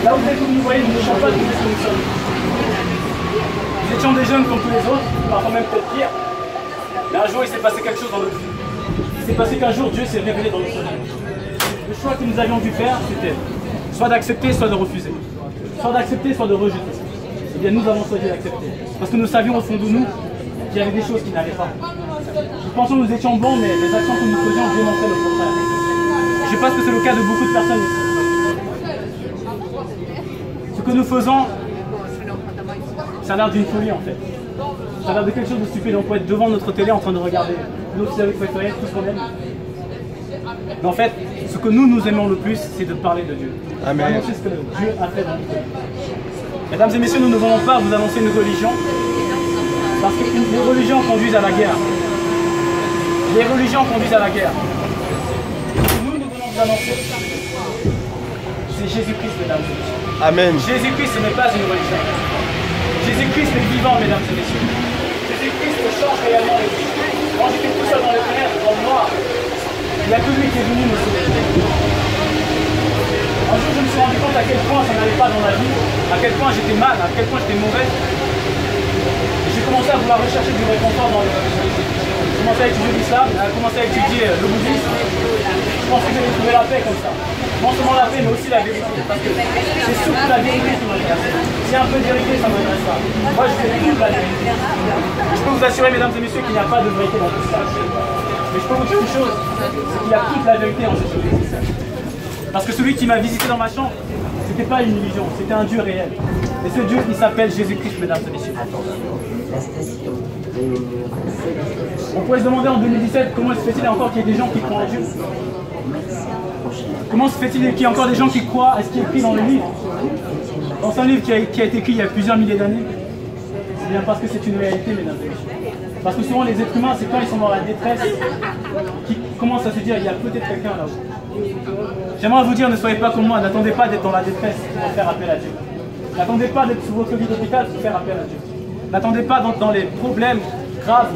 Là où vous nous voyez, nous ne sommes pas tous ce que nous sommes. Nous étions des jeunes comme tous les autres, parfois même peut-être pire. Mais un jour, il s'est passé quelque chose dans notre vie. Il s'est passé qu'un jour, Dieu s'est révélé dans notre vie. Le choix que nous avions dû faire, c'était soit d'accepter, soit de refuser. Soit d'accepter, soit de rejeter. Eh bien, nous avons choisi d'accepter. Parce que nous savions au fond de nous qu'il y avait des choses qui n'allaient pas. Nous pensions que nous étions bons, mais les actions que nous faisions démontraient le contraire. Je pense que c'est le cas de beaucoup de personnes ici. Ce que nous faisons, ça a l'air d'une folie en fait. Ça a l'air de quelque chose de stupide. On peut être devant notre télé en train de regarder nos séries préférées, tout ce qu'on aime. Mais en fait, ce que nous aimons le plus, c'est de parler de Dieu. Amen. Annoncer ce que Dieu a fait dans notre vie. Mesdames et messieurs, nous ne voulons pas vous annoncer une religion, parce que les religions conduisent à la guerre. Les religions conduisent à la guerre. Nous voulons vous annoncer, c'est Jésus-Christ, mesdames et messieurs. Amen. Jésus-Christ, ce n'est pas une religion. Jésus-Christ est vivant, mesdames et messieurs. Jésus-Christ change réellement les vies. Quand j'étais tout seul dans les ténèbres, dans le noir, il n'y a que lui qui est venu me sauver. Un jour, je me suis rendu compte à quel point ça n'allait pas dans ma vie, à quel point j'étais mal, à quel point j'étais mauvais. Et j'ai commencé à vouloir rechercher du réconfort dans les religions. J'ai commencé à étudier l'islam, à commencer à étudier le bouddhisme. Je pensais que j'allais trouver la paix comme ça. Non seulement la paix, mais aussi la vérité. Parce que c'est surtout la vérité qui m'intéresse. S'il y a un peu de vérité, ça ne m'intéresse pas. Moi, je fais toute la vérité. Je peux vous assurer, mesdames et messieurs, qu'il n'y a pas de vérité dans tout ça. Mais je peux vous dire une chose, c'est qu'il y a toute la vérité en Jésus-Christ. Parce que celui qui m'a visité dans ma chambre, c'était pas une illusion, c'était un Dieu réel. Et ce Dieu, il s'appelle Jésus-Christ, mesdames et messieurs. On pourrait se demander en 2017 comment se fait-il encore qu'il y ait des gens qui croient en Dieu. Comment se fait-il qu'il y ait encore des gens qui croient à ce qui est écrit dans le livre? Dans un livre qui a été écrit il y a plusieurs milliers d'années. C'est bien parce que c'est une réalité, mesdames et messieurs. Parce que souvent les êtres humains, c'est quand ils sont dans la détresse qu'ils commencent à se dire il y a peut-être quelqu'un là-haut. J'aimerais vous dire, ne soyez pas comme moi, n'attendez pas d'être dans la détresse pour faire appel à Dieu. N'attendez pas d'être sur votre lit d'hôpital pour faire appel à Dieu. N'attendez pas dans les problèmes graves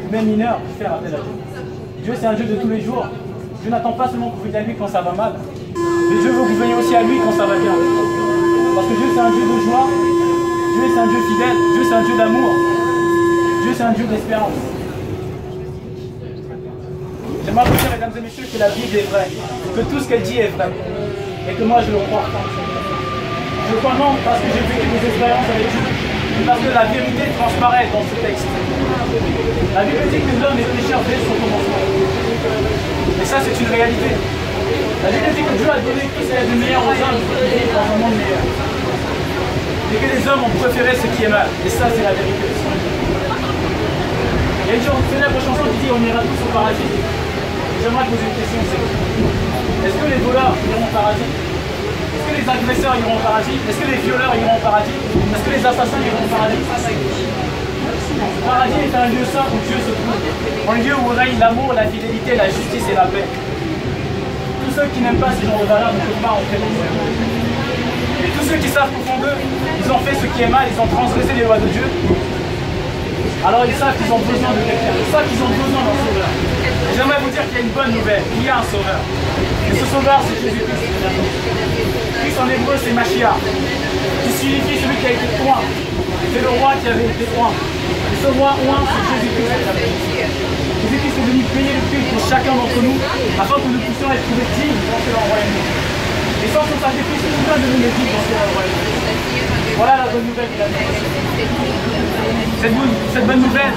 ou même mineurs pour faire appel à Dieu. Dieu, c'est un Dieu de tous les jours. Dieu n'attend pas seulement que vous veniez à lui quand ça va mal, mais Dieu veut que vous veniez aussi à lui quand ça va bien. Parce que Dieu, c'est un Dieu de joie. Dieu, c'est un Dieu fidèle. Dieu, c'est un Dieu d'amour. Dieu, c'est un Dieu d'espérance. J'aimerais vous dire, mesdames et messieurs, que la Bible est vraie, que tout ce qu'elle dit est vrai, et que moi je le crois. Je le crois non parce que j'ai vécu des expériences avec Dieu, mais parce que la vérité transparaît dans ce texte. La Bible dit que l'homme est pécheur dès son commencement. Et ça, c'est une réalité. La Bible dit que Dieu a donné tout ce qu'il y a de meilleur aux hommes pour vivre dans un monde meilleur. Et que les hommes ont préféré ce qui est mal. Et ça, c'est la vérité. Il y a une célèbre chanson qui dit on ira tous au paradis. J'aimerais poser une question, est-ce que les voleurs iront au paradis? Est-ce que les agresseurs iront au paradis? Est-ce que les violeurs iront au paradis? Est-ce que les assassins iront au paradis? Le paradis est un lieu saint où Dieu se trouve. Un lieu où règne l'amour, la fidélité, la justice et la paix. Tous ceux qui n'aiment pas ces genres de valeurs ne peuvent pas entrer dans le ciel. Et tous ceux qui savent qu'au fond d'eux, ils ont fait ce qui est mal, ils ont transgressé les lois de Dieu. Alors ils savent qu'ils ont besoin de quelqu'un, ils savent qu'ils ont besoin d'un sauveur. Et j'aimerais vous dire qu'il y a une bonne nouvelle, il y a un sauveur. Et ce sauveur, c'est Jésus-Christ. Christ en hébreu, c'est Mashiach, qui signifie celui qui a été oint. C'est le roi qui avait été oint. Et ce roi oint, c'est Jésus-Christ. Jésus-Christ est venu payer le prix pour chacun d'entre nous, afin que nous puissions être trouvés dignes d'entrer dans le royaume. Et sans son sacrifice, aucun de nous n'est digne d'entrer dans le royaume. Voilà la bonne nouvelle qu'il a donnée. Cette bonne nouvelle,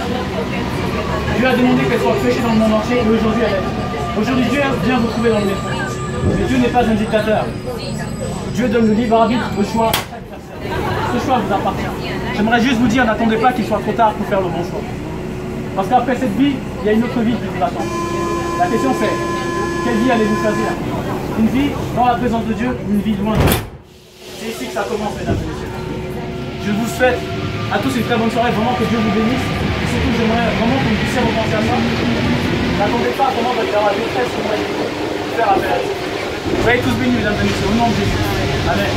Dieu a demandé qu'elle soit prêchée dans le monde entier et aujourd'hui elle est. Aujourd'hui Dieu vient vous trouver dans le métro. Mais Dieu n'est pas un dictateur. Dieu donne le libre arbitre au choix. Ce choix vous appartient. J'aimerais juste vous dire, n'attendez pas qu'il soit trop tard pour faire le bon choix. Parce qu'après cette vie, il y a une autre vie qui vous attend. La question c'est, quelle vie allez-vous choisir? Une vie dans la présence de Dieu ou une vie loin de Dieu? C'est ici que ça commence, mesdames et messieurs. Je vous souhaite à tous une très bonne soirée, vraiment que Dieu vous bénisse. Et surtout, j'aimerais vraiment que vous puissiez repenser à ça. N'attendez pas comment votre la détresse pour faire appel à Dieu. Soyez tous bénis, mesdames et messieurs, au nom de Jésus. Amen.